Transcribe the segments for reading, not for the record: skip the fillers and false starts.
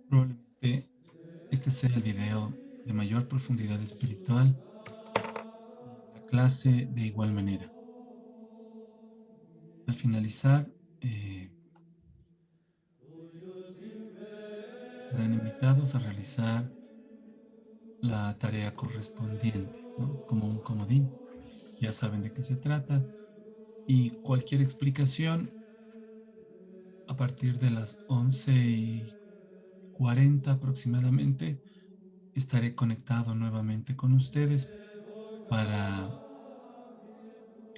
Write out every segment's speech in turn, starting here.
Probablemente este sea el video de mayor profundidad espiritual y la clase de igual manera. Al finalizar, serán invitados a realizar la tarea correspondiente, ¿no? Como un comodín. Ya saben de qué se trata y cualquier explicación a partir de las 11:40 aproximadamente estaré conectado nuevamente con ustedes para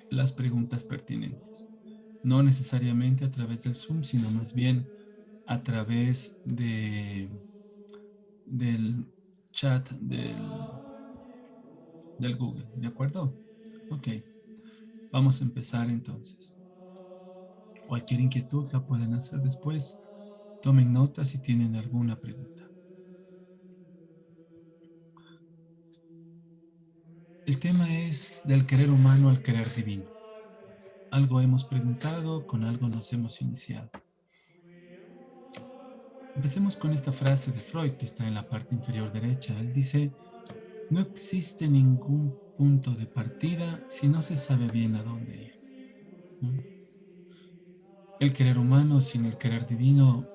las preguntas pertinentes. No necesariamente a través del Zoom, sino más bien a través del chat del Google, ¿de acuerdo? Ok, vamos a empezar entonces. Cualquier inquietud la pueden hacer después. Tomen nota si tienen alguna pregunta. El tema es del querer humano al querer divino. Algo hemos preguntado, con algo nos hemos iniciado. Empecemos con esta frase de Freud que está en la parte inferior derecha. Él dice, no existe ningún punto de partida si no se sabe bien a dónde ir, ¿no? El querer humano sin el querer divino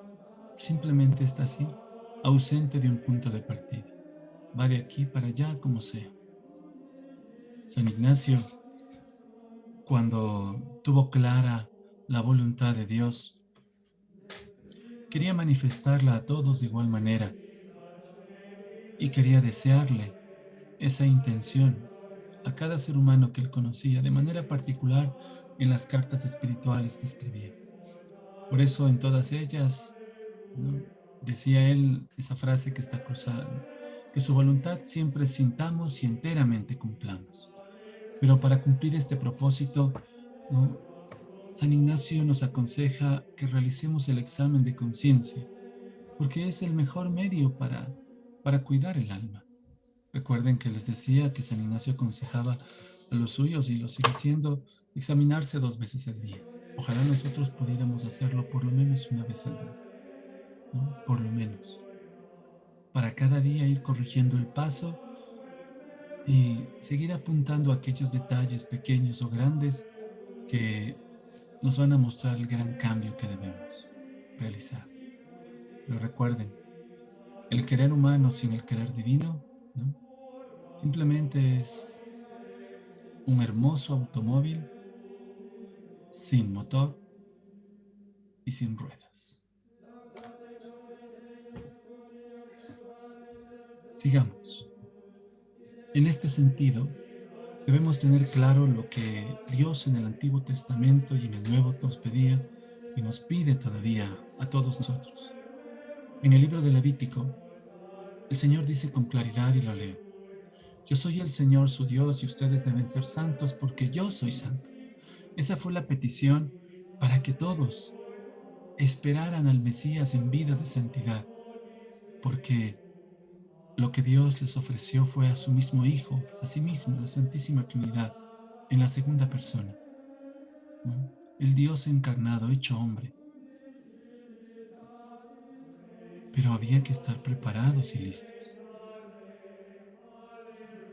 simplemente está así, ausente de un punto de partida. Va de aquí para allá como sea. San Ignacio, cuando tuvo clara la voluntad de Dios, quería manifestarla a todos de igual manera y quería desearle esa intención a cada ser humano que él conocía, de manera particular en las cartas espirituales que escribía. Por eso en todas ellas, ¿no?, decía él esa frase que está cruzada, ¿no?, que su voluntad siempre sintamos y enteramente cumplamos. Pero para cumplir este propósito, ¿no?, San Ignacio nos aconseja que realicemos el examen de conciencia, porque es el mejor medio para cuidar el alma. Recuerden que les decía que San Ignacio aconsejaba a los suyos, y lo sigue haciendo, examinarse 2 veces al día. Ojalá nosotros pudiéramos hacerlo por lo menos una vez al día, ¿no? Por lo menos. Para cada día ir corrigiendo el paso y seguir apuntando a aquellos detalles pequeños o grandes que nos van a mostrar el gran cambio que debemos realizar. Pero recuerden, el querer humano sin el querer divino, ¿no?, simplemente es un hermoso automóvil sin motor y sin ruedas. Sigamos. En este sentido, debemos tener claro lo que Dios en el Antiguo Testamento y en el Nuevo nos pedía y nos pide todavía a todos nosotros. En el libro de Levítico, el Señor dice con claridad, y lo leo: yo soy el Señor su Dios y ustedes deben ser santos porque yo soy santo. Esa fue la petición para que todos esperaran al Mesías en vida de santidad, porque lo que Dios les ofreció fue a su mismo Hijo, a sí mismo, la Santísima Trinidad, en la segunda persona, ¿no? El Dios encarnado, hecho hombre. Pero había que estar preparados y listos.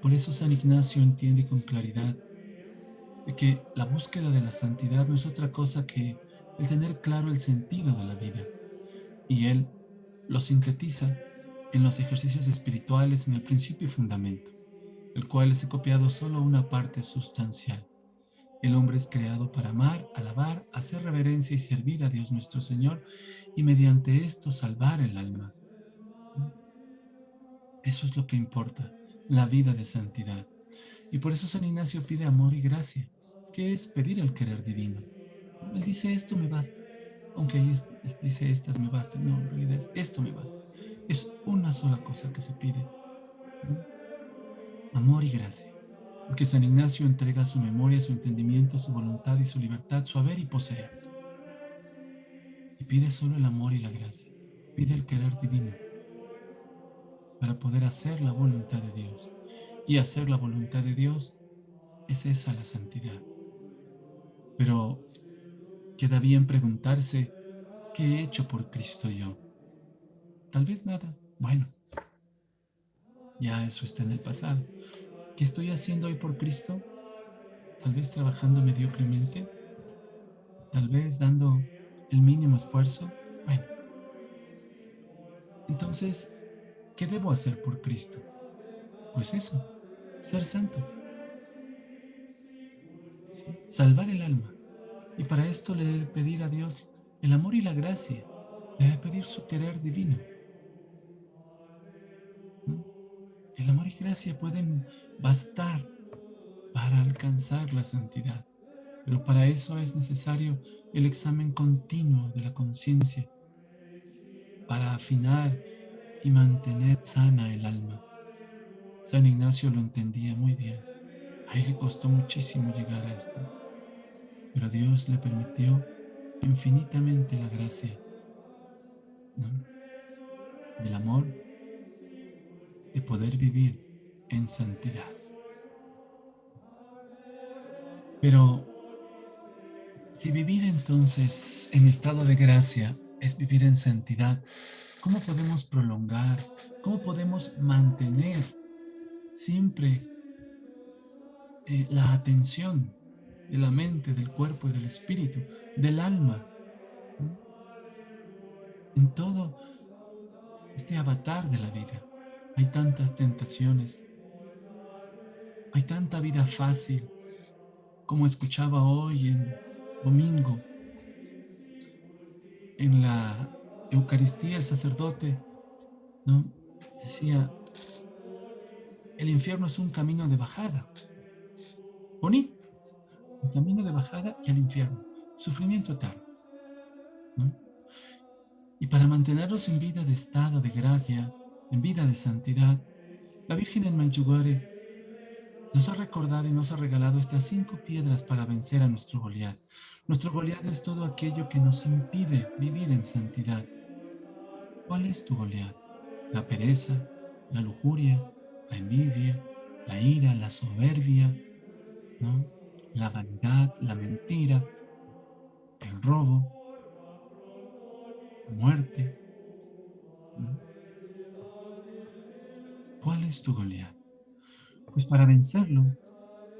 Por eso San Ignacio entiende con claridad de que la búsqueda de la santidad no es otra cosa que el tener claro el sentido de la vida. Y él lo sintetiza en los ejercicios espirituales en el principio y fundamento, el cual les he copiado solo una parte sustancial. El hombre es creado para amar, alabar, hacer reverencia y servir a Dios nuestro Señor, y mediante esto salvar el alma, ¿no? Eso es lo que importa, la vida de santidad. Y por eso San Ignacio pide amor y gracia, que es pedir el querer divino, ¿no? Él dice, esto me basta. Aunque ahí dice, estas me bastan. No, en realidad es, esto me basta. Es una sola cosa que se pide, ¿no? Amor y gracia. Porque San Ignacio entrega su memoria, su entendimiento, su voluntad y su libertad, su haber y poseer. Y pide solo el amor y la gracia. Pide el querer divino para poder hacer la voluntad de Dios. Y hacer la voluntad de Dios es esa la santidad. Pero queda bien preguntarse, ¿qué he hecho por Cristo yo? tal vez nada. Bueno, ya eso está en el pasado. ¿Qué estoy haciendo hoy por Cristo? Tal vez trabajando mediocremente, tal vez dando el mínimo esfuerzo. Bueno, entonces, ¿qué debo hacer por Cristo? Pues eso, ser santo, ¿sí? Salvar el alma. Y para esto le he de pedir a Dios el amor y la gracia. Le he de pedir su querer divino. ¿No? El amor y gracia pueden bastar para alcanzar la santidad, pero para eso es necesario el examen continuo de la conciencia para afinar y mantener sana el alma. San Ignacio lo entendía muy bien. A él le costó muchísimo llegar a esto, pero Dios le permitió infinitamente la gracia, ¿no? Del amor, de poder vivir en santidad. Pero si vivir entonces en estado de gracia es vivir en santidad, ¿cómo podemos prolongar, cómo podemos mantener siempre la atención de la mente, del cuerpo y del espíritu, del alma, ¿no? En todo este avatar de la vida? Hay tantas tentaciones, hay tanta vida fácil, como escuchaba hoy en domingo en la Eucaristía, el sacerdote, ¿no? Decía, el infierno es un camino de bajada, bonito, un camino de bajada y al infierno, sufrimiento eterno, ¿no? Y para mantenerlos en vida de estado de gracia, en vida de santidad, la Virgen en Medjugorje nos ha recordado y nos ha regalado estas 5 piedras para vencer a nuestro Goliat. Nuestro Goliat es todo aquello que nos impide vivir en santidad. ¿Cuál es tu Goliat? La pereza, la lujuria, la envidia, la ira, la soberbia, ¿no? La vanidad, la mentira, el robo, muerte, ¿no? ¿Cuál es tu Goliat? Pues para vencerlo,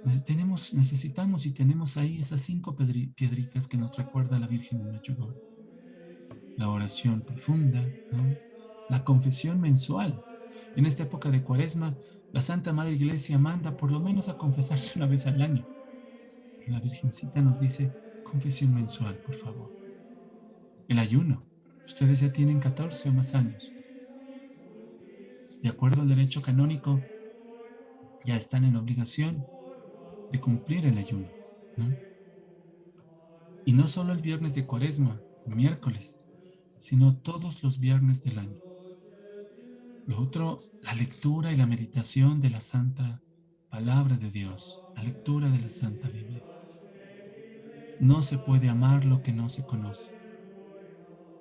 necesitamos y tenemos ahí esas 5 piedritas que nos recuerda la Virgen de Medjugorje. La oración profunda, ¿no? La confesión mensual. En esta época de Cuaresma, la Santa Madre Iglesia manda por lo menos a confesarse una vez al año. Pero la Virgencita nos dice, confesión mensual, por favor. El ayuno. Ustedes ya tienen 14 o más años. De acuerdo al derecho canónico, ya están en obligación de cumplir el ayuno, ¿no? Y no solo el viernes de Cuaresma, o miércoles, sino todos los viernes del año. Lo otro, la lectura y la meditación de la Santa Palabra de Dios, la lectura de la Santa Biblia. No se puede amar lo que no se conoce.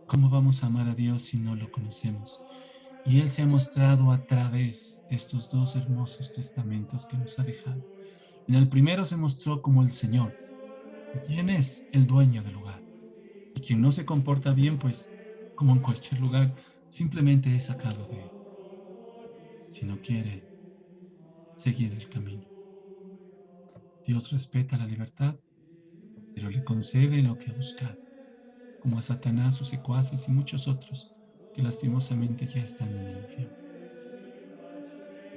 ¿Cómo vamos a amar a Dios si no lo conocemos? Y Él se ha mostrado a través de estos 2 hermosos testamentos que nos ha dejado. En el primero se mostró como el Señor. ¿Y quién es el dueño del lugar? Y quien no se comporta bien, pues, como en cualquier lugar, simplemente es sacado de él, si no quiere seguir el camino. Dios respeta la libertad, pero le concede lo que ha buscado, como a Satanás, sus secuaces y muchos otros que lastimosamente ya están en el infierno.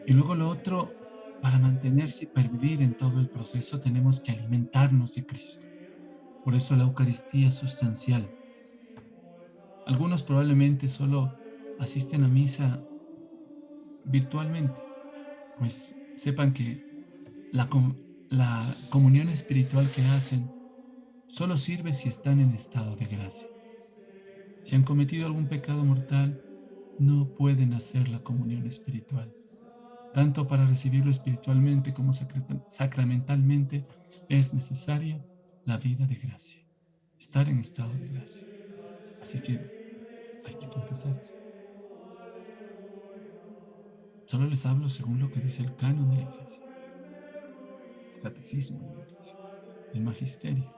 Y luego lo otro, para mantenerse y pervivir en todo el proceso, tenemos que alimentarnos de Cristo. Por eso la Eucaristía es sustancial. Algunos probablemente solo asisten a misa virtualmente, pues sepan que la comunión espiritual que hacen solo sirve si están en estado de gracia. Si han cometido algún pecado mortal, no pueden hacer la comunión espiritual. Tanto para recibirlo espiritualmente como sacramentalmente es necesaria la vida de gracia, estar en estado de gracia. Así que hay que confesar eso. Solo les hablo según lo que dice el canon de la iglesia, el catecismo de la iglesia, el magisterio.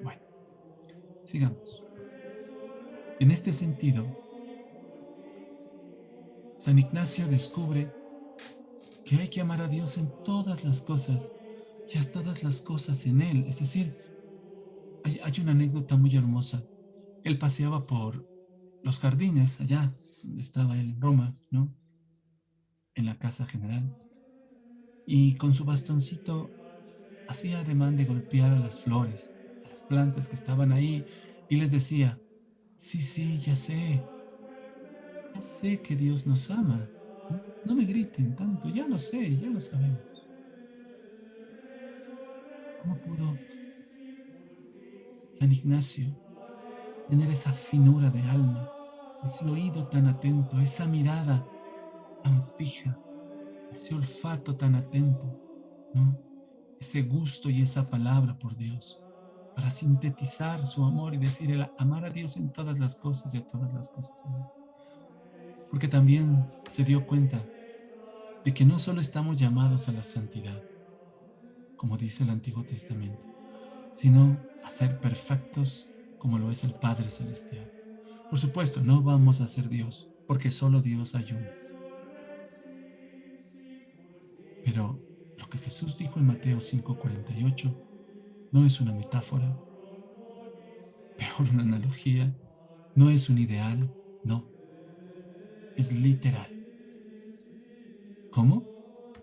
Bueno, sigamos. En este sentido, San Ignacio descubre que hay que amar a Dios en todas las cosas y a todas las cosas en Él. Es decir, hay una anécdota muy hermosa. Él paseaba por los jardines allá donde estaba él en Roma, ¿no? En la casa general. Y con su bastoncito hacía ademán de golpear a las flores, a las plantas que estaban ahí, y les decía, sí, sí, ya sé que Dios nos ama, ¿no? No me griten tanto, ya lo sé, ya lo sabemos. ¿Cómo pudo San Ignacio tener esa finura de alma, ese oído tan atento, esa mirada tan fija, ese olfato tan atento, ¿no? Ese gusto y esa palabra por Dios, para sintetizar su amor y decir, el amar a Dios en todas las cosas y a todas las cosas en Él. Porque también se dio cuenta de que no solo estamos llamados a la santidad, como dice el Antiguo Testamento, sino a ser perfectos como lo es el Padre Celestial. Por supuesto, no vamos a ser Dios, porque solo Dios hay uno. Pero lo que Jesús dijo en Mateo 5:48 no es una metáfora, peor una analogía, no es un ideal, no, es literal. ¿Cómo?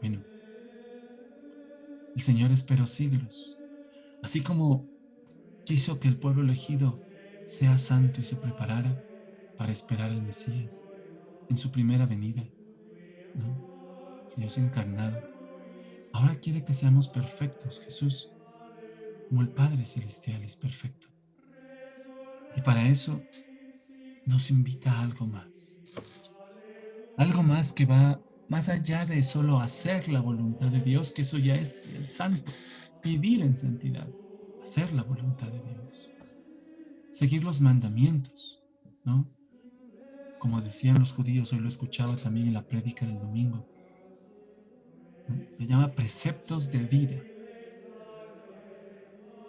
Bueno, el Señor esperó siglos, así como quiso que el pueblo elegido sea santo y se preparara para esperar al Mesías en su primera venida, ¿no? Dios encarnado. Ahora quiere que seamos perfectos, Jesús, como el Padre Celestial es perfecto. Y para eso nos invita a algo más que va más allá de solo hacer la voluntad de Dios, que eso ya es el santo, vivir en santidad, hacer la voluntad de Dios, seguir los mandamientos, ¿no? Como decían los judíos, hoy lo escuchaba también en la prédica del domingo, ¿no? Le llama preceptos de vida,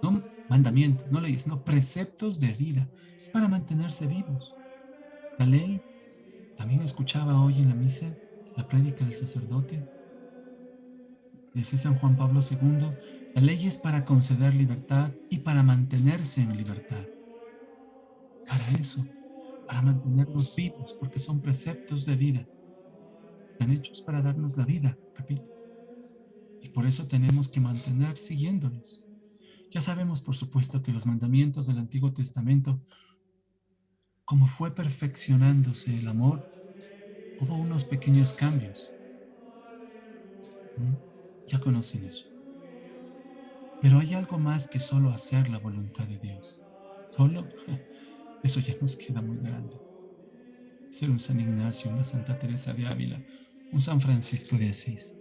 no mandamientos, no leyes, no preceptos de vida. Es para mantenerse vivos. La ley, también escuchaba hoy en la misa, la prédica del sacerdote, dice San Juan Pablo II, la ley es para conceder libertad y para mantenerse en libertad. Para eso, para mantenernos vivos, porque son preceptos de vida. Están hechos para darnos la vida, repito. Y por eso tenemos que mantener siguiéndolos. Ya sabemos, por supuesto, que los mandamientos del Antiguo Testamento, como fue perfeccionándose el amor, hubo unos pequeños cambios. ¿Mm? Ya conocen eso. Pero hay algo más que solo hacer la voluntad de Dios. Solo, eso ya nos queda muy grande. Ser un San Ignacio, una Santa Teresa de Ávila, un San Francisco de Asís.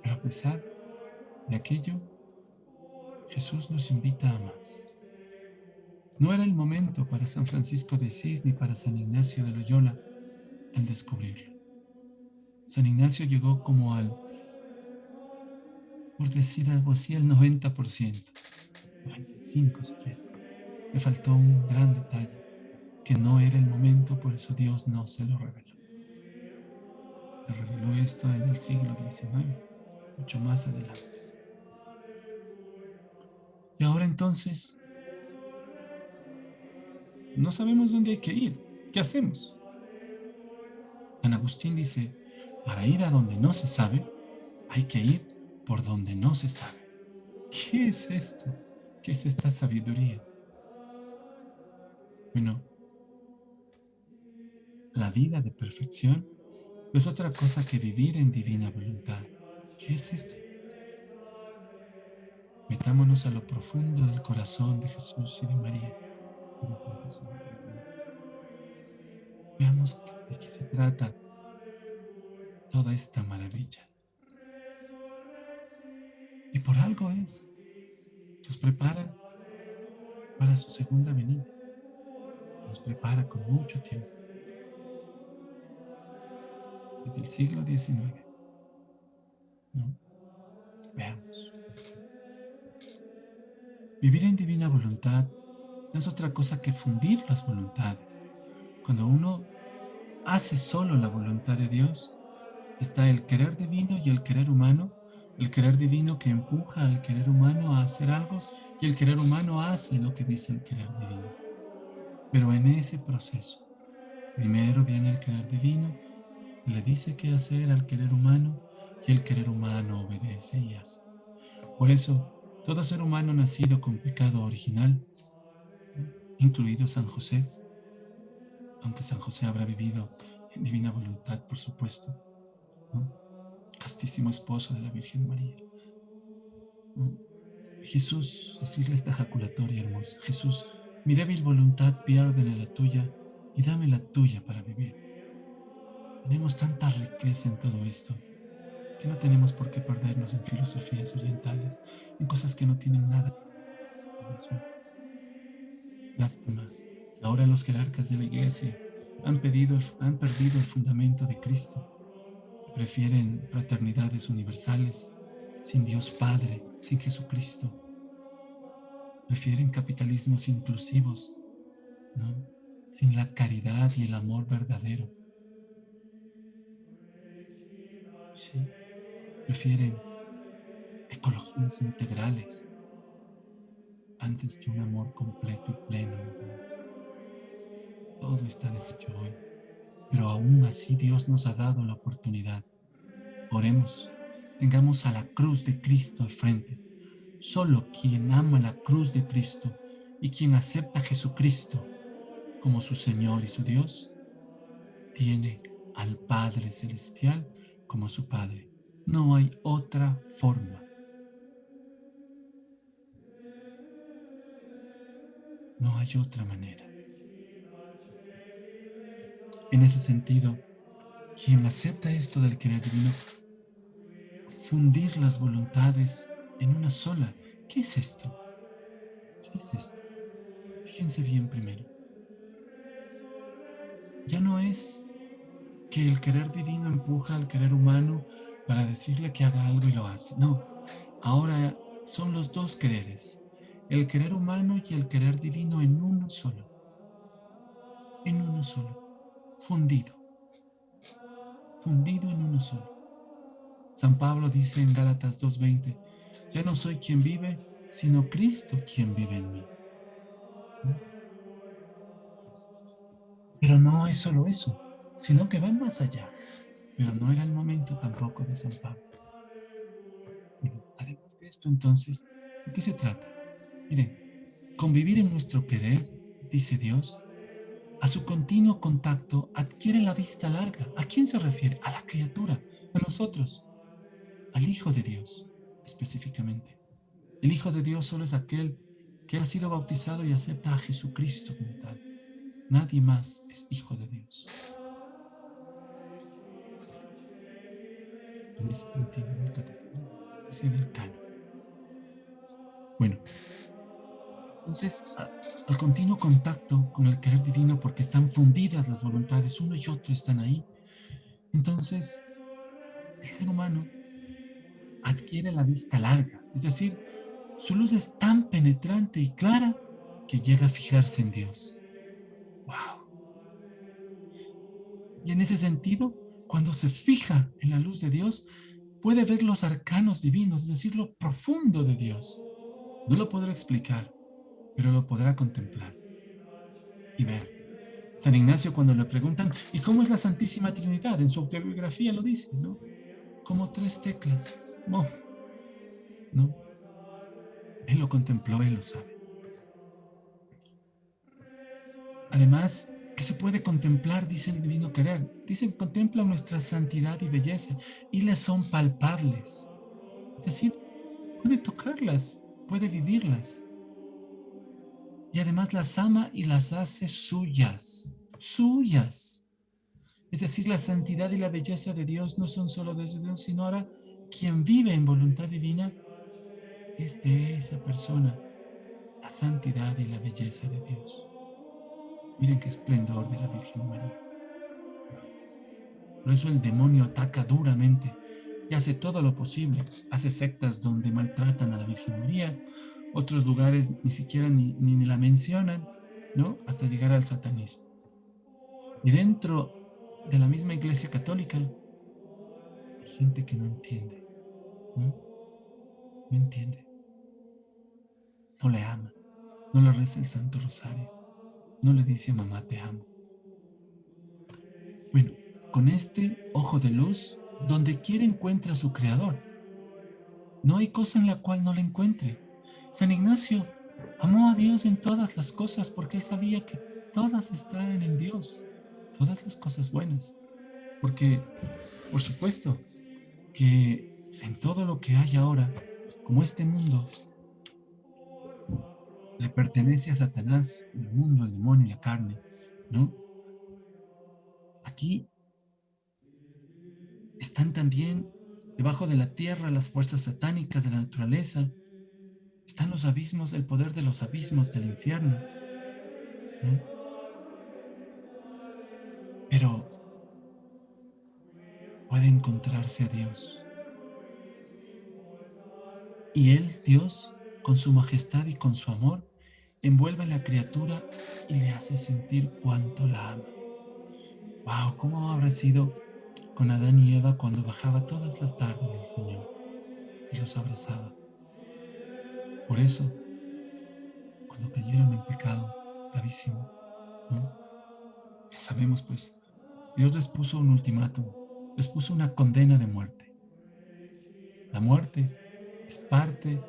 Pero a pesar de aquello, Jesús nos invita a más. No era el momento para San Francisco de Asís ni para San Ignacio de Loyola el descubrirlo. San Ignacio llegó como por decir algo así, al 90%, 95% si quiere. Le faltó un gran detalle, que no era el momento, por eso Dios no se lo reveló. Se reveló esto en el siglo XIX, mucho más adelante. Y ahora entonces, no sabemos dónde hay que ir. ¿Qué hacemos? San Agustín dice, para ir a donde no se sabe, hay que ir por donde no se sabe. ¿Qué es esto? ¿Qué es esta sabiduría? Bueno, la vida de perfección no es otra cosa que vivir en divina voluntad. ¿Qué es esto? Metámonos a lo profundo del corazón de Jesús y de María y de San José. Veamos de qué se trata toda esta maravilla. Y por algo es, nos prepara para su segunda venida. Nos prepara con mucho tiempo, desde el siglo XIX, ¿no? Veamos. Vivir en divina voluntad no es otra cosa que fundir las voluntades. Cuando uno hace solo la voluntad de Dios. Está el querer divino y el querer humano. El querer divino que empuja al querer humano a hacer algo y el querer humano hace lo que dice el querer divino. Pero en ese proceso, primero viene el querer divino y le dice qué hacer al querer humano y el querer humano obedece y hace. Por eso, todo ser humano nacido con pecado original, ¿no?, incluido San José, aunque San José habrá vivido en divina voluntad, por supuesto, ¿no?, castísimo esposo de la Virgen María, ¿no? Jesús, decirle esta ejaculatoria hermosa: Jesús, mi débil voluntad piérdele la tuya y dame la tuya para vivir. Tenemos tanta riqueza en todo esto que no tenemos por qué perdernos en filosofías orientales, en cosas que no tienen nada que ver con eso. Lástima. Ahora los jerarcas de la iglesia han perdido el fundamento de Cristo y prefieren fraternidades universales sin Dios Padre, sin Jesucristo. Prefieren capitalismos inclusivos, ¿no?, sin la caridad y el amor verdadero. Sí, prefieren ecologías integrales antes que un amor completo y pleno de Dios. Todo está deshecho hoy, pero aún así Dios nos ha dado la oportunidad. Oremos, tengamos a la cruz de Cristo al frente. Solo quien ama la cruz de Cristo y quien acepta a Jesucristo como su Señor y su Dios, tiene al Padre Celestial como su Padre. No hay otra forma, no hay otra manera. En ese sentido, quien acepta esto del querer divino, fundir las voluntades en una sola. ¿Qué es esto? ¿Qué es esto? Fíjense bien primero. Ya no es que el querer divino empuja al querer humano para decirle que haga algo y lo hace. No, ahora son los dos quereres, el querer humano y el querer divino en uno solo, fundido, fundido en uno solo. San Pablo dice en Gálatas 2:20, ya no soy quien vive, sino Cristo quien vive en mí, ¿no? Pero no es solo eso, sino que va más allá. Pero no era el momento tampoco de San Pablo. Bueno, además de esto, entonces, ¿de qué se trata? Miren, convivir en nuestro querer, dice Dios, a su continuo contacto adquiere la vista larga. ¿A quién se refiere? A la criatura, a nosotros, al Hijo de Dios, específicamente. El Hijo de Dios solo es aquel que ha sido bautizado y acepta a Jesucristo como tal. Nadie más es Hijo de Dios. En ese sentido del catecismo, y del canon. Bueno, entonces, al continuo contacto con el querer divino, porque están fundidas las voluntades, uno y otro están ahí, entonces el ser humano adquiere la vista larga, es decir, su luz es tan penetrante y clara que llega a fijarse en Dios. ¡Wow! Y en ese sentido, cuando se fija en la luz de Dios, puede ver los arcanos divinos, es decir, lo profundo de Dios. No lo podrá explicar, pero lo podrá contemplar y ver. San Ignacio, cuando le preguntan, ¿y cómo es la Santísima Trinidad? En su autobiografía lo dice, ¿no? Como tres teclas. No, no. Él lo contempló, él lo sabe. Además, que se puede contemplar, dice el divino querer. Dicen, contempla nuestra santidad y belleza y les son palpables. Es decir, puede tocarlas, puede vivirlas. Y además las ama y las hace suyas, suyas. Es decir, la santidad y la belleza de Dios no son solo desde Dios, sino ahora quien vive en voluntad divina es de esa persona, la santidad y la belleza de Dios. Miren qué esplendor de la Virgen María. Por eso el demonio ataca duramente y hace todo lo posible. Hace sectas donde maltratan a la Virgen María, otros lugares ni siquiera ni la mencionan, ¿no? Hasta llegar al satanismo. Y dentro de la misma Iglesia Católica, hay gente que no entiende, ¿no? No entiende, no le ama, no le reza el Santo Rosario, no le dice a mamá te amo. Bueno, con este ojo de luz, donde quiera encuentra a su creador. No hay cosa en la cual no le encuentre. San Ignacio amó a Dios en todas las cosas porque él sabía que todas estaban en Dios, todas las cosas buenas. Porque, por supuesto, que en todo lo que hay ahora, como este mundo le pertenece a Satanás, el mundo, el demonio y la carne, ¿no? Aquí están también debajo de la tierra las fuerzas satánicas de la naturaleza, están los abismos, el poder de los abismos del infierno, ¿no? Pero puede encontrarse a Dios. Y Él, Dios, con su majestad y con su amor, envuelve a la criatura y le hace sentir cuánto la ama. ¡Wow! ¿Cómo habrá sido con Adán y Eva cuando bajaba todas las tardes del Señor y los abrazaba? Por eso, cuando cayeron en pecado gravísimo, ¿no? Ya sabemos, pues, Dios les puso un ultimátum, les puso una condena de muerte. La muerte es parte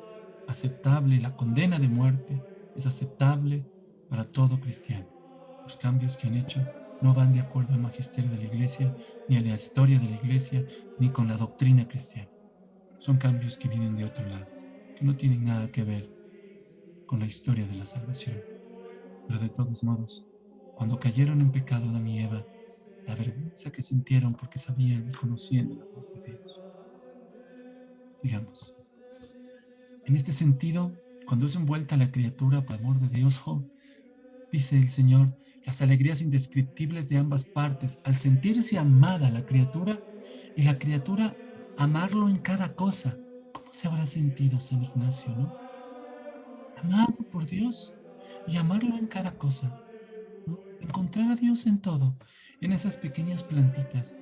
aceptable, la condena de muerte es aceptable para todo cristiano. Los cambios que han hecho no van de acuerdo al magisterio de la iglesia, ni a la historia de la iglesia, ni con la doctrina cristiana. Son cambios que vienen de otro lado, que no tienen nada que ver con la historia de la salvación. Pero de todos modos, cuando cayeron en pecado Adán y Eva, la vergüenza que sintieron porque sabían y conocían el amor de Dios. Digamos, en este sentido, cuando es envuelta la criatura por amor de Dios, oh, dice el Señor, las alegrías indescriptibles de ambas partes, al sentirse amada la criatura y la criatura amarlo en cada cosa. ¿Cómo se habrá sentido San Ignacio, no? Amado por Dios y amarlo en cada cosa, ¿no? Encontrar a Dios en todo, en esas pequeñas plantitas.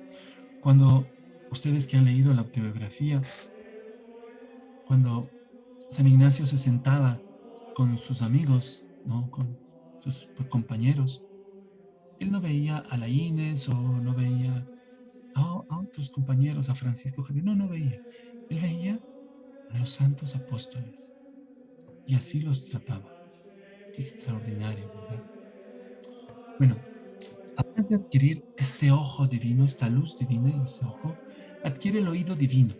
Cuando ustedes que han leído la autobiografía, cuando San Ignacio se sentaba con sus amigos, ¿no? Con sus compañeros, él no veía a la Inés o no veía a otros compañeros, a Francisco Javier, no, no veía. Él veía a los santos apóstoles y así los trataba. Qué extraordinario, ¿verdad? Bueno, además de adquirir este ojo divino, esta luz divina en ese ojo, adquiere el oído divino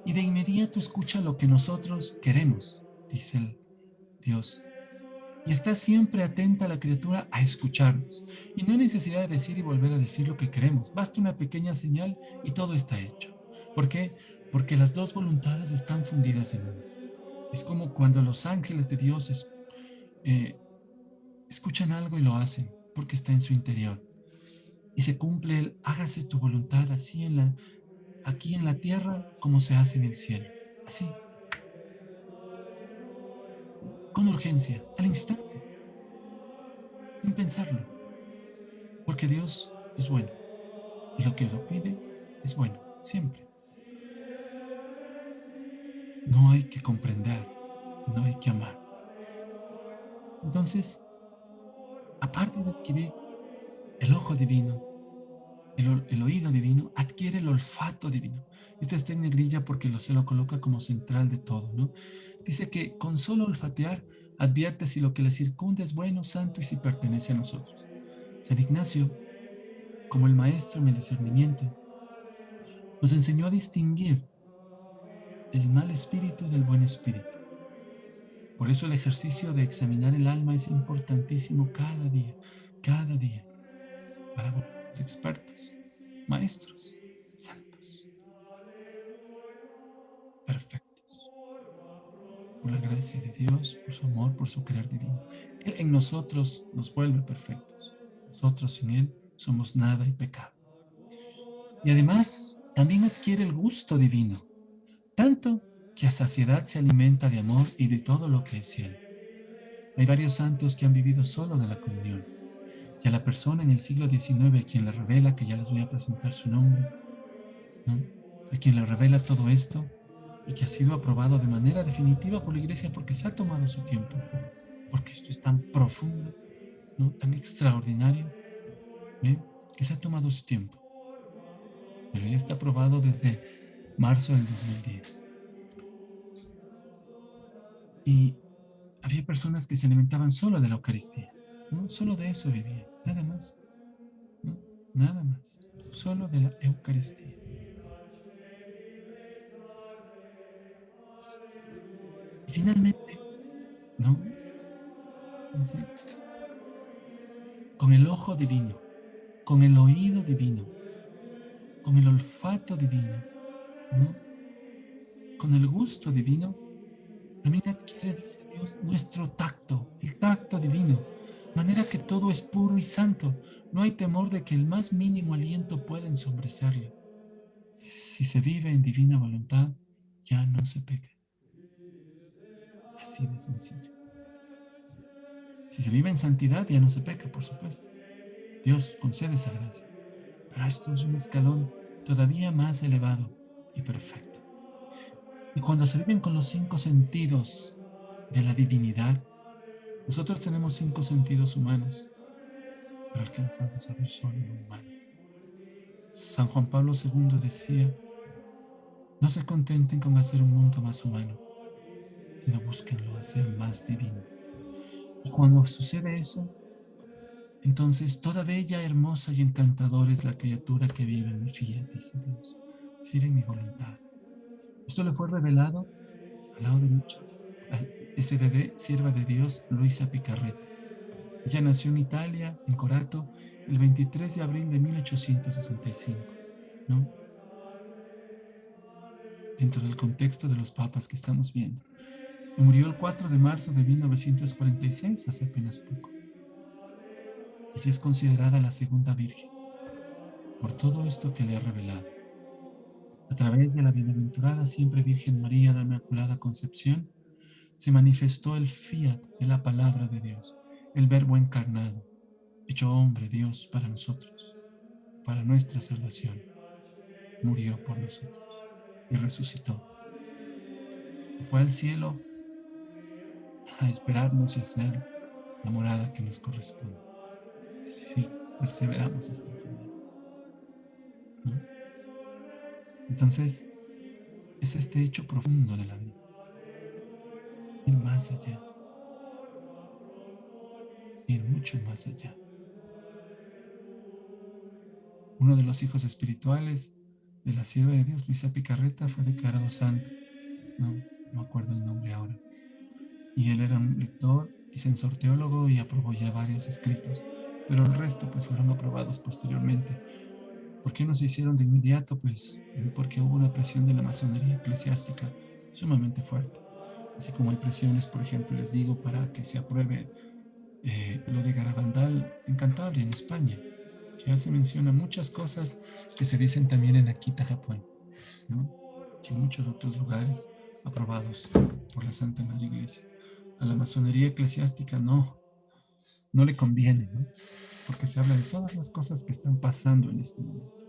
y de inmediato escucha lo que nosotros queremos, dice el Dios. Y está siempre atenta a la criatura a escucharnos. Y no hay necesidad de decir y volver a decir lo que queremos. Basta una pequeña señal y todo está hecho. ¿Por qué? Porque las dos voluntades están fundidas en una. Es como cuando los ángeles de Dios eh, escuchan algo y lo hacen, porque está en su interior. Y se cumple el hágase tu voluntad así aquí en la tierra como se hace en el cielo. Así, con urgencia, al instante, sin pensarlo. Porque Dios es bueno. Y lo que lo pide es bueno, siempre. No hay que comprender, no hay que amar. Entonces, aparte de adquirir el ojo divino, el oído divino, adquiere el olfato divino. Esta está en negrilla porque se lo coloca como central de todo, ¿no? Dice que con solo olfatear advierte si lo que le circunda es bueno, santo y si pertenece a nosotros. San Ignacio, como el maestro en el discernimiento, nos enseñó a distinguir el mal espíritu del buen espíritu. Por eso el ejercicio de examinar el alma es importantísimo cada día, para volvernos expertos, maestros, santos, perfectos, por la gracia de Dios, por su amor, por su querer divino. Él en nosotros nos vuelve perfectos. Nosotros sin Él somos nada y pecado. Y además, también adquiere el gusto divino, tanto que a saciedad se alimenta de amor y de todo lo que es cielo. Hay varios santos que han vivido solo de la comunión. y a la persona en el siglo XIX a quien le revela, que ya les voy a presentar su nombre, ¿no? A quien le revela todo esto y que ha sido aprobado de manera definitiva por la Iglesia porque se ha tomado su tiempo, porque esto es tan profundo, ¿no? Tan extraordinario, ¿bien? Que se ha tomado su tiempo, pero ya está aprobado desde marzo del 2010. Y había personas que se alimentaban solo de la Eucaristía, ¿no? Solo de eso vivían, nada más, ¿no? Nada más, solo de la Eucaristía. Y finalmente, ¿no? Sí, con el ojo divino, con el oído divino, con el olfato divino, ¿no? Con el gusto divino, también adquiere, dice Dios, nuestro tacto, el tacto divino, de manera que todo es puro y santo. No hay temor de que el más mínimo aliento pueda ensombrecerle. Si se vive en divina voluntad, ya no se peca. Así de sencillo. Si se vive en santidad, ya no se peca, por supuesto. Dios concede esa gracia. Pero esto es un escalón todavía más elevado y perfecto. Y cuando se viven con los cinco sentidos de la divinidad, nosotros tenemos cinco sentidos humanos, pero alcanzamos a ver solo lo humano. San Juan Pablo II decía, no se contenten con hacer un mundo más humano, sino búsquenlo hacer más divino. Y cuando sucede eso, entonces toda bella, hermosa y encantadora es la criatura que vive en mi fiat, dice Dios, es decir, en mi voluntad. Esto le fue revelado al lado derecho a SDD, sierva de Dios, Luisa Picarreta. Ella nació en Italia, en Corato, el 23 de abril de 1865, ¿no? Dentro del contexto de los papas que estamos viendo. Y murió el 4 de marzo de 1946, hace apenas poco. Ella es considerada la segunda virgen por todo esto que le ha revelado. A través de la bienaventurada siempre Virgen María de la Inmaculada Concepción, se manifestó el fiat de la palabra de Dios, el verbo encarnado, hecho hombre, Dios para nosotros, para nuestra salvación. Murió por nosotros y resucitó. Fue al cielo a esperarnos y hacer la morada que nos corresponde. Si perseveramos hasta el final, ¿no? Entonces, es este hecho profundo de la vida, ir más allá, ir mucho más allá. Uno de los hijos espirituales de la sierva de Dios, Luisa Picarreta, fue declarado santo. No me acuerdo el nombre ahora. Y él era un lector y censor teólogo y aprobó ya varios escritos, pero el resto pues fueron aprobados posteriormente. ¿Por qué no se hicieron de inmediato? Pues porque hubo una presión de la masonería eclesiástica sumamente fuerte. Así como hay presiones, por ejemplo, les digo, para que se apruebe lo de Garabandal en Cantabria, en España. Ya se menciona muchas cosas que se dicen también en Akita, Japón, ¿no? Y en muchos otros lugares aprobados por la Santa Madre Iglesia. A la masonería eclesiástica no le conviene, ¿no? Porque se habla de todas las cosas que están pasando en este momento.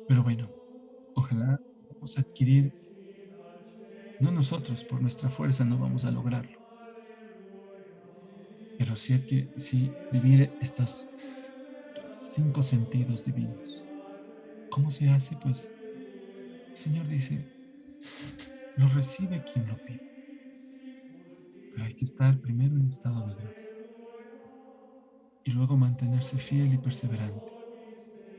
Pero bueno, ojalá podamos adquirir, no nosotros, por nuestra fuerza no vamos a lograrlo, pero sí vivir estos cinco sentidos divinos. ¿Cómo se hace? Pues el Señor dice, lo recibe quien lo pide, pero hay que estar primero en estado de gracia y luego mantenerse fiel y perseverante.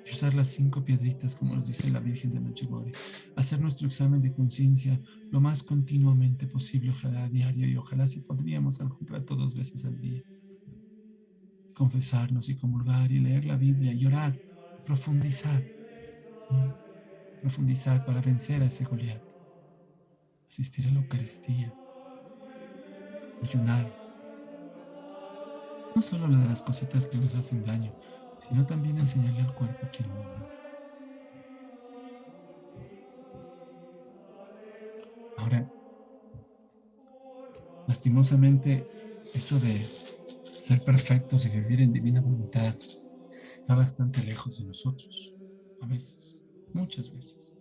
Y usar las cinco piedritas, como nos dice la Virgen de Medjugorje. Hacer nuestro examen de conciencia lo más continuamente posible, ojalá a diario, y ojalá si podríamos al rato 2 veces al día. Confesarnos y comulgar y leer la Biblia y orar, profundizar, ¿no? Profundizar para vencer a ese Goliat. Asistir a la Eucaristía, ayunar. No solo lo de las cositas que nos hacen daño, sino también enseñarle al cuerpo que no. Ahora, lastimosamente, eso de ser perfectos y vivir en divina voluntad está bastante lejos de nosotros, a veces, muchas veces.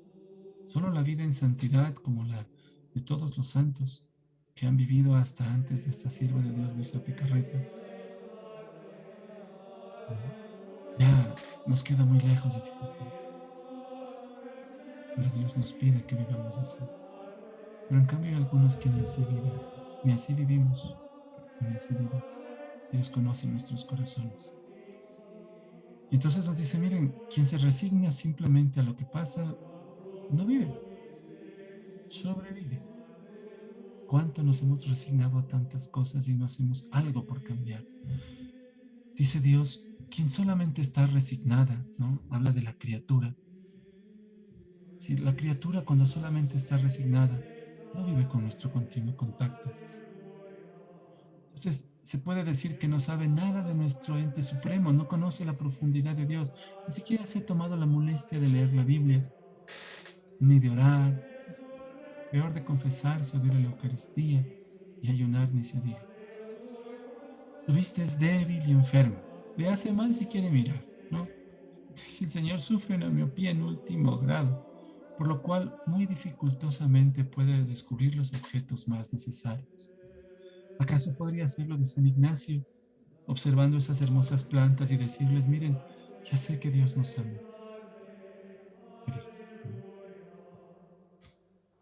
Solo la vida en santidad como la de todos los santos que han vivido hasta antes de esta sierva de Dios, Luisa Picarreta, ya nos queda muy lejos de difundir, pero Dios nos pide que vivamos así. Pero en cambio hay algunos que ni así viven, ni así vivimos, ni así viven. Dios conoce nuestros corazones. Y entonces nos dice, miren, quien se resigna simplemente a lo que pasa, no vive, sobrevive. ¿Cuánto nos hemos resignado a tantas cosas y no hacemos algo por cambiar? Dice Dios, quien solamente está resignada, ¿no? Habla de la criatura. Si la criatura cuando solamente está resignada, no vive con nuestro continuo contacto. Entonces, se puede decir que no sabe nada de nuestro ente supremo, no conoce la profundidad de Dios, ni siquiera se ha tomado la molestia de leer la Biblia, ni de orar, peor de confesarse o de ir a la Eucaristía y ayunar ni se diga. Su vista es débil y enferma. Le hace mal si quiere mirar, ¿no? Si el Señor sufre una miopía en último grado, por lo cual muy dificultosamente puede descubrir los objetos más necesarios. ¿Acaso podría hacerlo de San Ignacio, observando esas hermosas plantas y decirles, miren, ya sé que Dios nos ama? ¿Qué dices, no?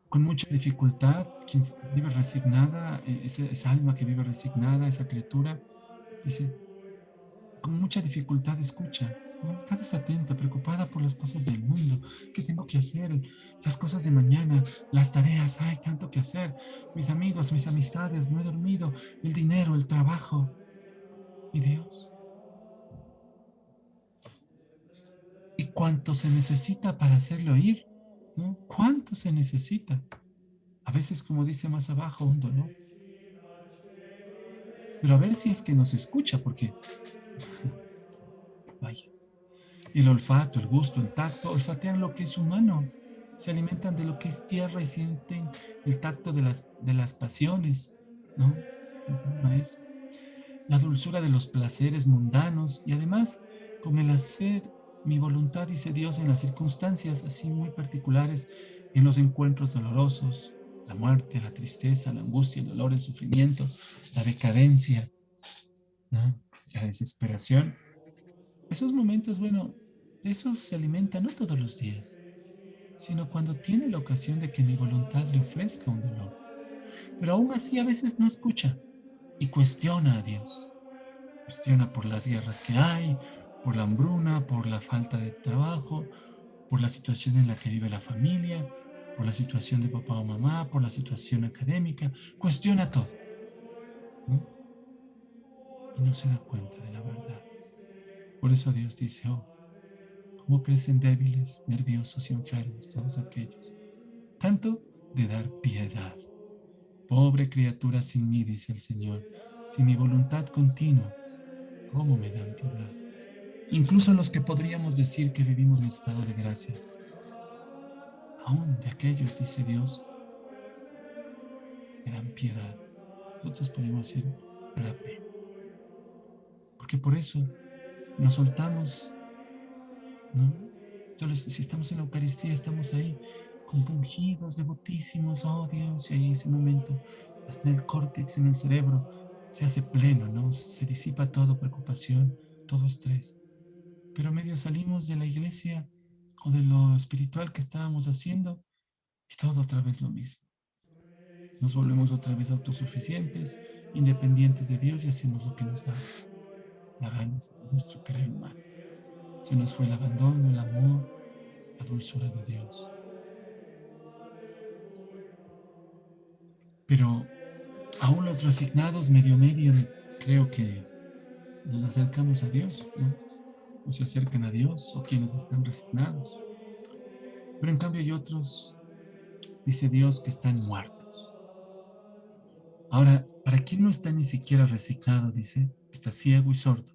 Con mucha dificultad, quien vive resignada, esa alma que vive resignada, esa criatura, dice, con mucha dificultad escucha, ¿no? Está desatenta, preocupada por las cosas del mundo. ¿Qué tengo que hacer? Las cosas de mañana, las tareas, hay tanto que hacer. Mis amigos, mis amistades, no he dormido, el dinero, el trabajo. ¿Y Dios? ¿Y cuánto se necesita para hacerlo oír? ¿No? ¿Cuánto se necesita? A veces, como dice más abajo, un dolor. Pero a ver si es que nos escucha, porque, vaya, el olfato, el gusto, el tacto, olfatean lo que es humano, se alimentan de lo que es tierra y sienten el tacto de las pasiones, ¿no? El tema es la dulzura de los placeres mundanos y además con el hacer mi voluntad, dice Dios, en las circunstancias así muy particulares, en los encuentros dolorosos, la muerte, la tristeza, la angustia, el dolor, el sufrimiento, la decadencia, ¿no? La desesperación. Esos momentos, bueno, de esos se alimenta no todos los días, sino cuando tiene la ocasión de que mi voluntad le ofrezca un dolor. Pero aún así a veces no escucha y cuestiona a Dios. Cuestiona por las guerras que hay, por la hambruna, por la falta de trabajo, por la situación en la que vive la familia, por la situación de papá o mamá, por la situación académica. Cuestiona todo, ¿no? Y no se da cuenta de la verdad. Por eso Dios dice, oh, cómo crecen débiles, nerviosos y enfermos todos aquellos. Tanto de dar piedad. Pobre criatura sin mí, dice el Señor, sin mi voluntad continua, ¿cómo me dan piedad? Incluso los que podríamos decir que vivimos en estado de gracia, aún de aquellos, dice Dios, me dan piedad. Nosotros podemos decir, me da pena, porque por eso nos soltamos, ¿no? Solo si estamos en la Eucaristía, estamos ahí compungidos, devotísimos, oh Dios, y ahí en ese momento, hasta el córtex en el cerebro se hace pleno, ¿no? Se disipa todo preocupación, todo estrés. Pero medio salimos de la iglesia o de lo espiritual que estábamos haciendo y todo otra vez lo mismo. Nos volvemos otra vez autosuficientes, independientes de Dios y hacemos lo que nos da la gana según nuestro querer humano. Se nos fue el abandono, el amor, la dulzura de Dios. Pero aún los resignados, medio, creo que nos acercamos a Dios, ¿no? O se acercan a Dios, o quienes están resignados. Pero en cambio hay otros, dice Dios, que están muertos. Ahora, para quien no está ni siquiera resignado, dice, está ciego y sordo,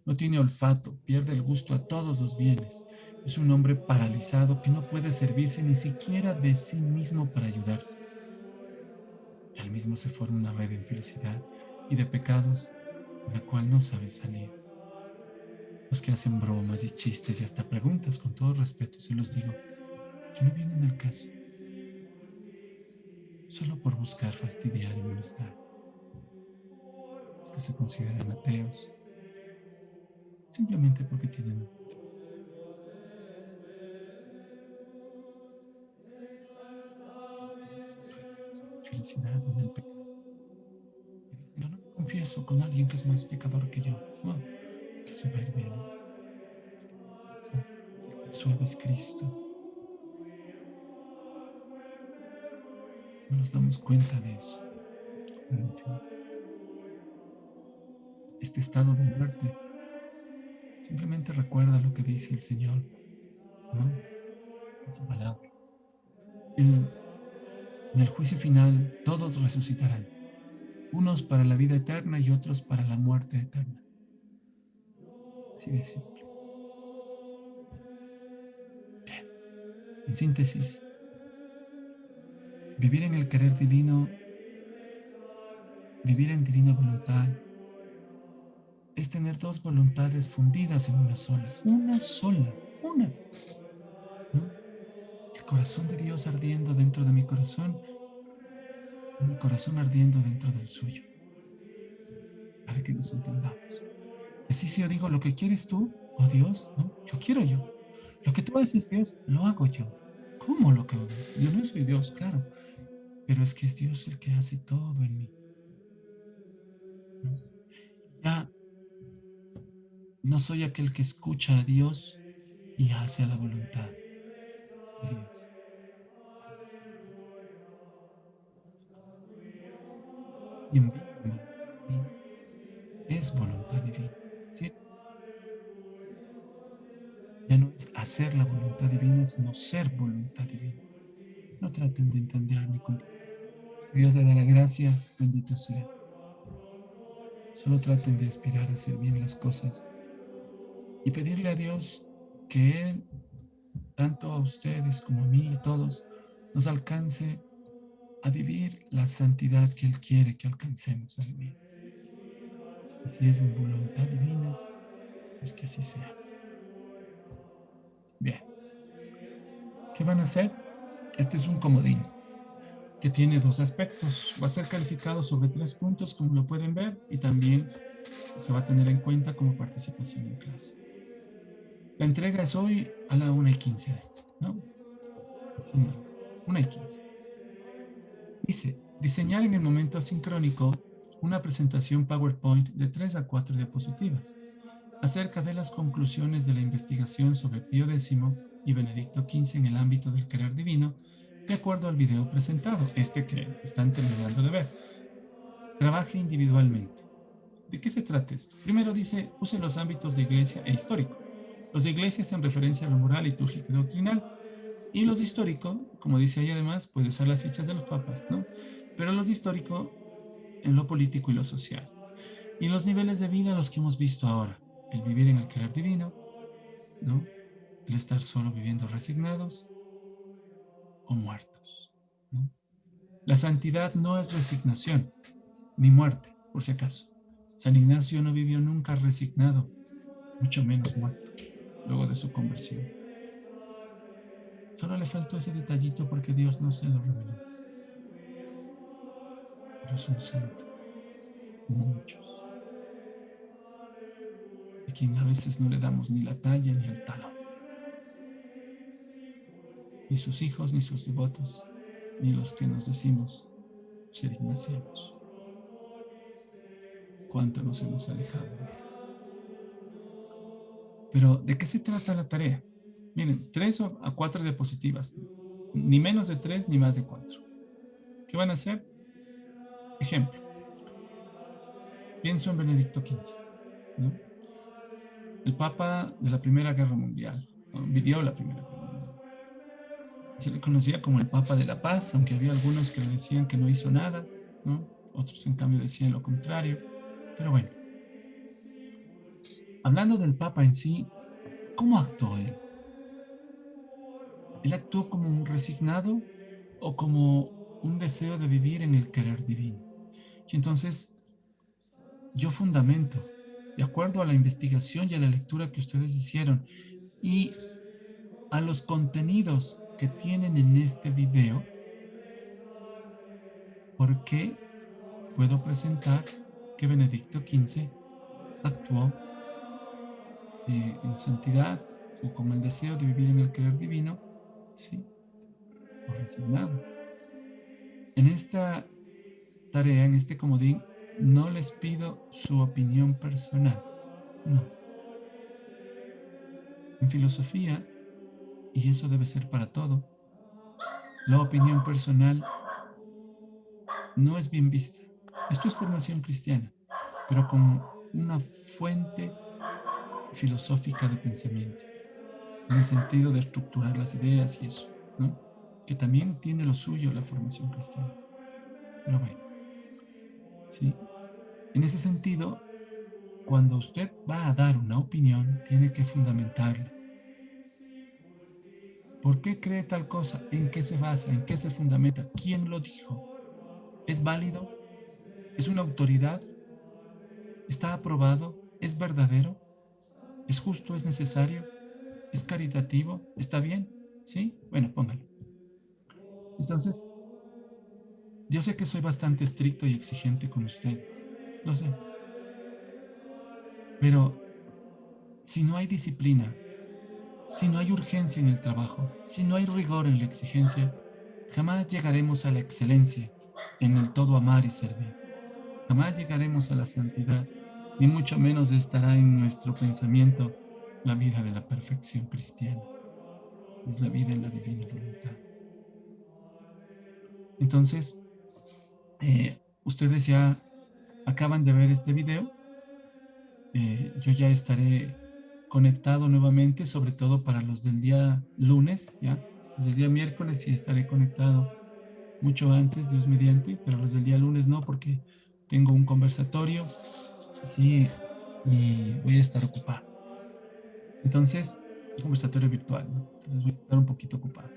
no tiene olfato, pierde el gusto a todos los bienes. Es un hombre paralizado que no puede servirse ni siquiera de sí mismo para ayudarse. Él mismo se forma una red de infelicidad y de pecados de la cual no sabes salir. Los que hacen bromas y chistes y hasta preguntas, con todo respeto se los digo, que no vienen al caso, solo por buscar fastidiar y molestar. Los que se consideran ateos, simplemente porque tienen un motivo. Los que viven enredados en la felicidad y en el pecado. Y dicen, yo no me confieso con alguien que es más pecador que yo. No, que soberbia, ¿no? El que confiesa y el que absuelve es Cristo. No nos damos cuenta de eso. Pero en fin, este estado de muerte simplemente recuerda lo que dice el Señor, ¿no? En su palabra. En, en el juicio final todos resucitarán, unos para la vida eterna y otros para la muerte eterna. Así de simple. Bien. En síntesis, vivir en el querer divino, vivir en divina voluntad, es tener dos voluntades fundidas en una sola, una, ¿no? El corazón de Dios ardiendo dentro de mi corazón y mi corazón ardiendo dentro del suyo, para que nos entendamos. Y así si yo digo, lo que quieres tú, oh Dios, ¿no? Lo quiero yo. Lo que tú haces, Dios, lo hago yo. ¿Cómo lo que hago? Yo no soy Dios, claro, pero es que es Dios el que hace todo en mí, ¿no? Ya no soy aquel que escucha a Dios y hace la voluntad de Dios. Para que nos entendamos. Quien vive en voluntad divina es voluntad divina. Es decir, ya no es hacer la voluntad divina, sino ser voluntad divina. No traten de entender ni comprender. Si Dios le da la gracia, bendito sea. Solo traten de aspirar a hacer bien las cosas y pedirle a Dios que Él, tanto a ustedes como a mí y todos, nos alcance a vivir la santidad que Él quiere que alcancemos a vivir. Y si es en voluntad divina, pues que así sea. Bien, ¿qué van a hacer? Este es un comodín que tiene dos aspectos. Va a ser calificado sobre 3 puntos, como lo pueden ver, y también se va a tener en cuenta como participación en clase. La entrega es hoy a la 1:15, ¿no? Sin más. 1:15. Dice, diseñar en el momento asincrónico una presentación PowerPoint de 3 a 4 diapositivas acerca de las conclusiones de la investigación sobre Pío X y Benedicto XV en el ámbito del querer divino, de acuerdo al video presentado, este que están terminando de ver. Trabaje individualmente. ¿De qué se trata esto? Primero dice, use los ámbitos de iglesia e histórico. Los de iglesia es en referencia a lo moral, litúrgico y doctrinal. Y los de histórico, como dice ahí además, puede usar las fichas de los papas, ¿no? Pero los de histórico en lo político y lo social. Y los niveles de vida los que hemos visto ahora. El vivir en el querer divino, ¿no? El estar solo viviendo resignados o muertos, ¿no? La santidad no es resignación, ni muerte, por si acaso. San Ignacio no vivió nunca resignado, mucho menos muerto, luego de su conversión. Solo le faltó ese detallito porque Dios no se lo reveló. Pero es un santo, como muchos, a quien a veces no le damos ni la talla ni el talón. Ni sus hijos, ni sus devotos, ni los que nos decimos ser ignacianos. Cuánto nos hemos alejado de él. Pero, ¿de qué se trata la tarea? Miren, 3 a 4 diapositivas, ni menos de 3 ni más de 4. ¿Qué van a hacer? Ejemplo, pienso en Benedicto XV, ¿no? El Papa de la Primera Guerra Mundial, ¿no? Vivió la Primera Guerra Mundial. Se le conocía como el Papa de la Paz, aunque había algunos que le decían que no hizo nada, ¿no? Otros, en cambio, decían lo contrario. Pero bueno, hablando del Papa en sí, ¿cómo actuó él? ¿Él actuó como un resignado o como un deseo de vivir en el querer divino? Y entonces yo fundamento, de acuerdo a la investigación y a la lectura que ustedes hicieron y a los contenidos que tienen en este video, ¿por qué puedo presentar que Benedicto XV actuó en santidad o con el deseo de vivir en el querer divino, sí, o resignado? En esta tarea, en este comodín, no les pido su opinión personal, no. En filosofía, y eso debe ser para todo, la opinión personal no es bien vista. Esto es formación cristiana, pero con una fuente filosófica de pensamiento, en el sentido de estructurar las ideas y eso, ¿no? Que también tiene lo suyo la formación cristiana. Pero bueno, ¿sí? En ese sentido, cuando usted va a dar una opinión, tiene que fundamentarla. ¿Por qué cree tal cosa? ¿En qué se basa? ¿En qué se fundamenta? ¿Quién lo dijo? ¿Es válido? ¿Es una autoridad? ¿Está aprobado? ¿Es verdadero? ¿Es justo? ¿Es necesario? ¿Es caritativo? ¿Está bien? ¿Sí? Bueno, póngalo. Entonces, yo sé que soy bastante estricto y exigente con ustedes. Lo sé. Pero si no hay disciplina, si no hay urgencia en el trabajo, si no hay rigor en la exigencia, jamás llegaremos a la excelencia en el todo amar y servir. Jamás llegaremos a la santidad, ni mucho menos estará en nuestro pensamiento la vida de la perfección cristiana. Es la vida en la divina voluntad. Entonces, ustedes ya acaban de ver este video. Yo ya estaré conectado nuevamente, sobre todo para los del día lunes, ¿ya? Los del día miércoles sí estaré conectado mucho antes, Dios mediante, pero los del día lunes no, porque tengo un conversatorio, sí, y voy a estar ocupado. Entonces, un conversatorio virtual, ¿no? Entonces voy a estar un poquito ocupado,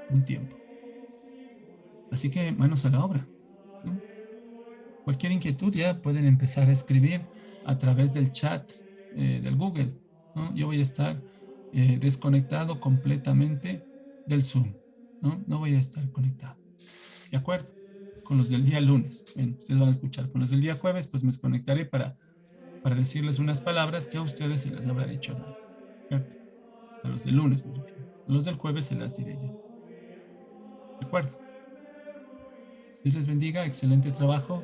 un tiempo. Así que manos a la obra, ¿no? Cualquier inquietud ya pueden empezar a escribir a través del chat del Google, ¿no? Yo voy a estar desconectado completamente del Zoom, ¿no? No voy a estar conectado, ¿de acuerdo? Con los del día lunes. Bueno, ustedes van a escuchar. Con los del día jueves, pues me desconectaré para decirles unas palabras que a ustedes se les habrá dicho, ¿cierto? A los del lunes me refiero. A los del jueves se las diré yo. ¿De acuerdo? Dios les bendiga, excelente trabajo.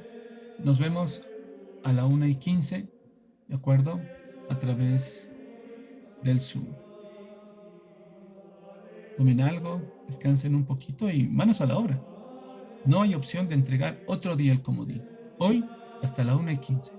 Nos vemos a la 1:15, ¿de acuerdo? A través del Zoom. Tomen algo, descansen un poquito y manos a la obra. No hay opción de entregar otro día el comodín. Hoy hasta la 1:15.